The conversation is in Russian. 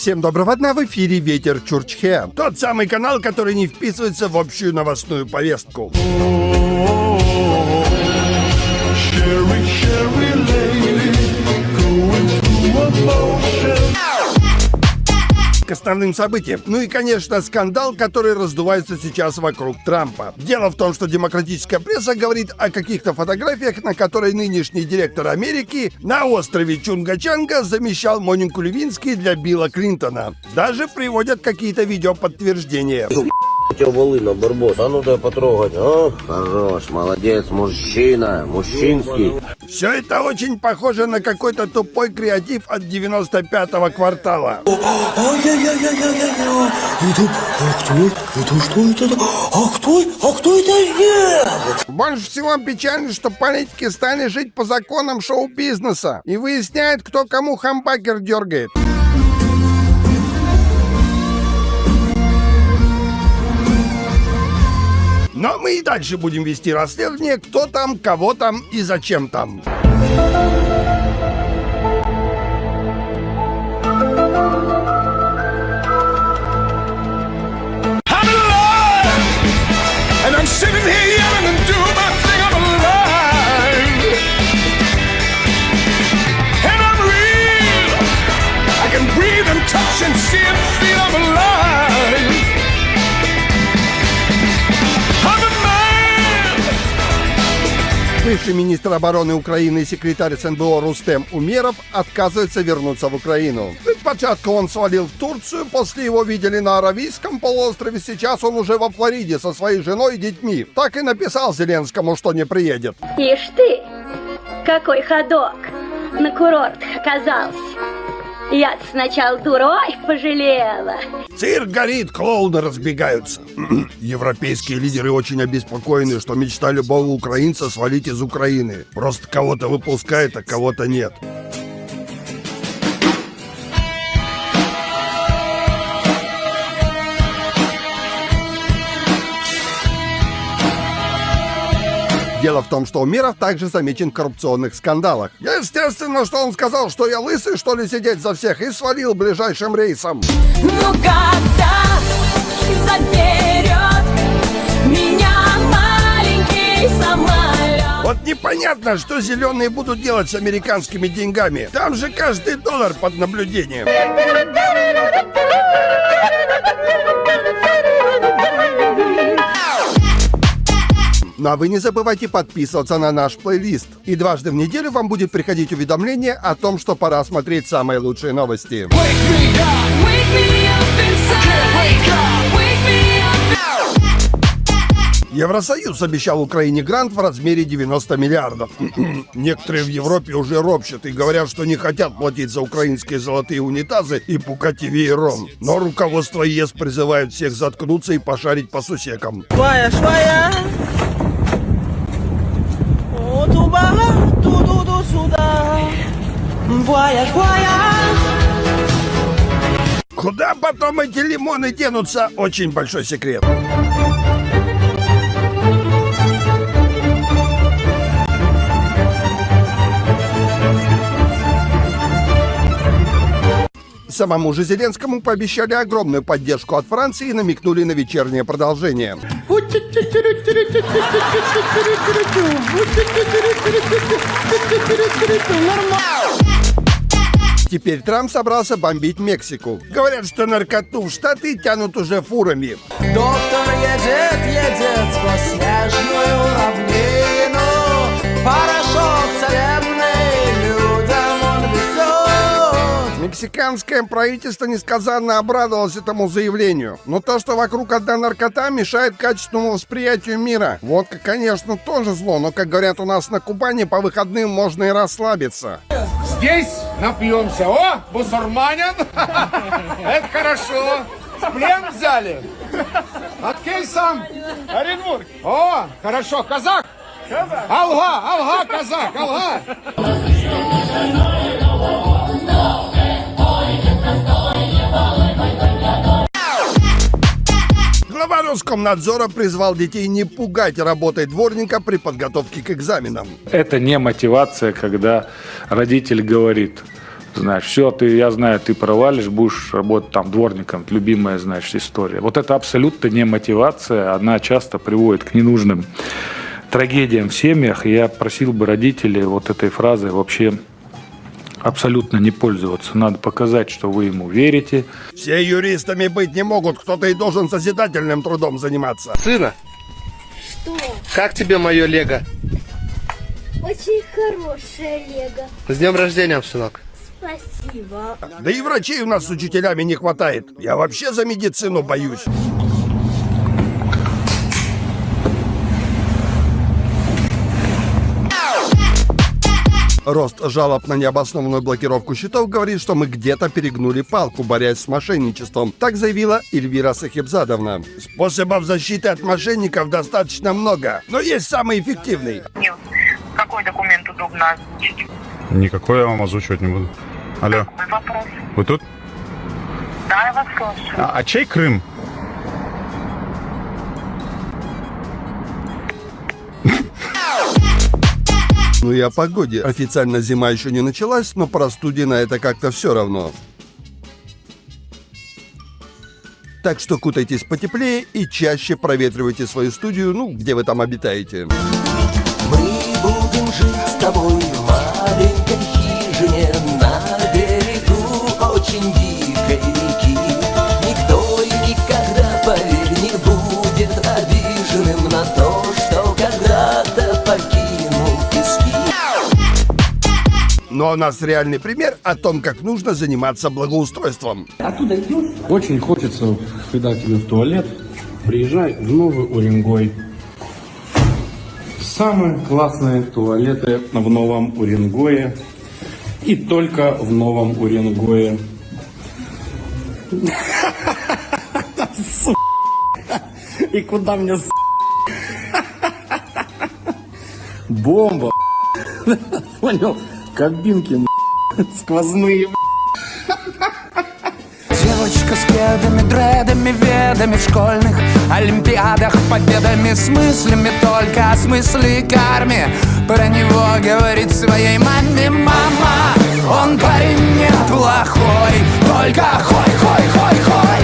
Всем доброго дня, в эфире Ветер Чурчхе. Тот самый канал, который не вписывается в общую новостную повестку. К основным событиям. Ну и, конечно, скандал, который раздувается сейчас вокруг Трампа. Дело в том, что демократическая пресса говорит о каких-то фотографиях, на которой нынешний директор Америки на острове Чунга-Чанга замещал Монику Левински для Билла Клинтона. Даже приводят какие-то видеоподтверждения. У тебя волына, барбос. А ну дай потрогать. О, хорош, молодец, мужчина, мужчинский. Все это очень похоже на какой-то тупой креатив от 95-го квартала. Кто это сделал? Больше всего печально, что политики стали жить по законам шоу-бизнеса и выясняют, кто кому хамбакер дергает. Но мы и дальше будем вести расследование, кто там, кого там и зачем там. Бывший министр обороны Украины и секретарь СНБО Рустем Умеров отказывается вернуться в Украину. Спочатку он свалил в Турцию, после его видели на Аравийском полуострове, сейчас он уже во Флориде со своей женой и детьми. Так и написал Зеленскому, что не приедет. Ишь ты, какой ходок на курортах оказался. Я-то сначала дурой пожалела. Цирк горит, клоуны разбегаются. Европейские лидеры очень обеспокоены, что мечта любого украинца свалить из Украины. Просто кого-то выпускает, а кого-то нет. Дело в том, что Умеров также замечен в коррупционных скандалах. Естественно, что он сказал, что я лысый, что ли, сидеть за всех, и свалил ближайшим рейсом. Ну когда заберет меня маленький самолет? Вот непонятно, что зеленые будут делать с американскими деньгами. Там же каждый доллар под наблюдением. Ну а вы не забывайте подписываться на наш плейлист. И дважды в неделю вам будет приходить уведомление о том, что пора смотреть самые лучшие новости. Евросоюз обещал Украине грант в размере 90 миллиардов. Некоторые в Европе уже ропщат и говорят, что не хотят платить за украинские золотые унитазы и Букатти Вейрон. Но руководство ЕС призывает всех заткнуться и пошарить по сусекам. Куда потом эти лимоны денутся? Очень большой секрет. Самому же Зеленскому пообещали огромную поддержку от Франции и намекнули на вечернее продолжение. Теперь Трамп собрался бомбить Мексику. Говорят, что наркоту в Штаты тянут уже фурами. Доктор едет по снежную равнину, порошок целебный людям он везет. Мексиканское правительство несказанно обрадовалось этому заявлению. Но то, что вокруг одна наркота, мешает качественному восприятию мира. Водка, конечно, тоже зло, но, как говорят у нас на Кубани, по выходным можно и расслабиться. Здесь напьемся. О, бусурманин! Это хорошо. В плен взяли. Откель сам. Оренбург. О, хорошо. Казах. Алга, казах, алга. Глава Роскомнадзора призвал детей не пугать работой дворника при подготовке к экзаменам. Это не мотивация, когда родитель говорит: Знаешь, все, я знаю, ты провалишь, будешь работать там дворником, любимая, знаешь, история. Вот это абсолютно не мотивация, она часто приводит к ненужным трагедиям в семьях. И я просил бы родителей вот этой фразой вообще абсолютно не пользоваться. Надо показать, что вы ему верите. Все юристами быть не могут, кто-то и должен созидательным трудом заниматься. Сына, Что? как тебе мое лего? Очень хорошая лего. С днем рождения, сынок. Спасибо. Да и врачей у нас с учителями не хватает. Я вообще за медицину боюсь. Рост жалоб на необоснованную блокировку счетов говорит, что мы где-то перегнули палку, борясь с мошенничеством. Так заявила Эльвира Сахибзадовна. Способов защиты от мошенников достаточно много, но есть самый эффективный. Какой документ удобно озвучить? Никакой я вам озвучивать не буду. Алло. Какой вопрос? Вы тут? Да, я вас слушаю. А чей Крым? Ну и о погоде. Официально зима еще не началась, но простуде на это как-то все равно. Так что кутайтесь потеплее и чаще проветривайте свою студию, ну, где вы там обитаете. Мы будем жить с тобой в маленькой хижине на берегу очень дикой реки. Никто и никогда, поверь, не будет обиженным на то, что когда-то покинул пески. Но у нас реальный пример о том, как нужно заниматься благоустройством. Очень хочется, когда тебе в туалет, приезжай в Новый Уренгой. Самые классные туалеты в Новом Уренгое. И только в Новом Уренгое. И куда мне бомба. Понял? Кабинки сквозные. Девочка с кедами, дредами, ведами в школьных олимпиадах, победами, с мыслями только о смысле карме. Про него говорит своей маме: мама, он парень неплохой, только хой-хой-хой-хой.